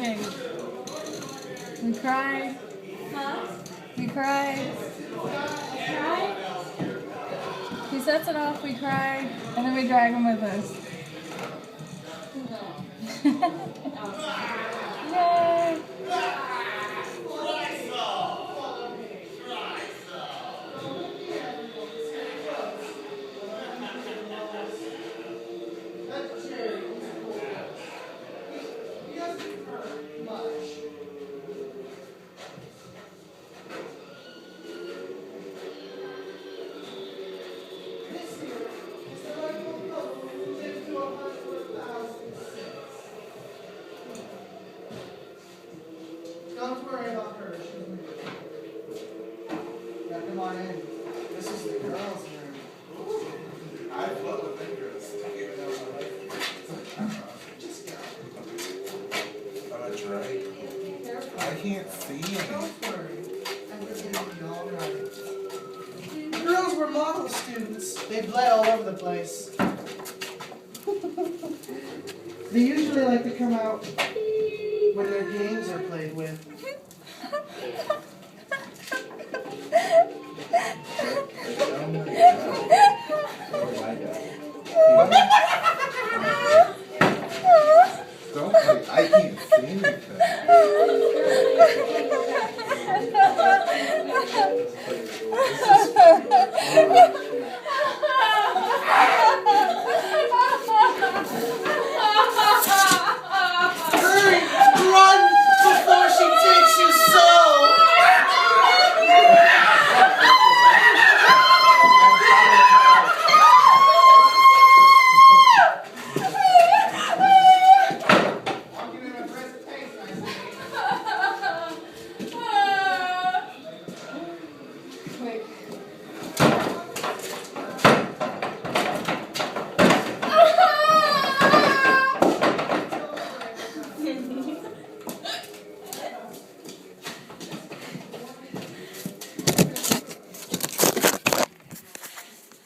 Okay. We cried. Huh? We cried. Cry? He sets it off, we cry, and then we drag him with us. Yay! Don't worry about her. Yeah, come on in. This is the girls' room. I love the fingers. Oh, that's right. I can't see him. Don't worry. Everything will be all right. The girls were model students. They bled all over the place. They usually like to come out when their games are played with. Oh my God.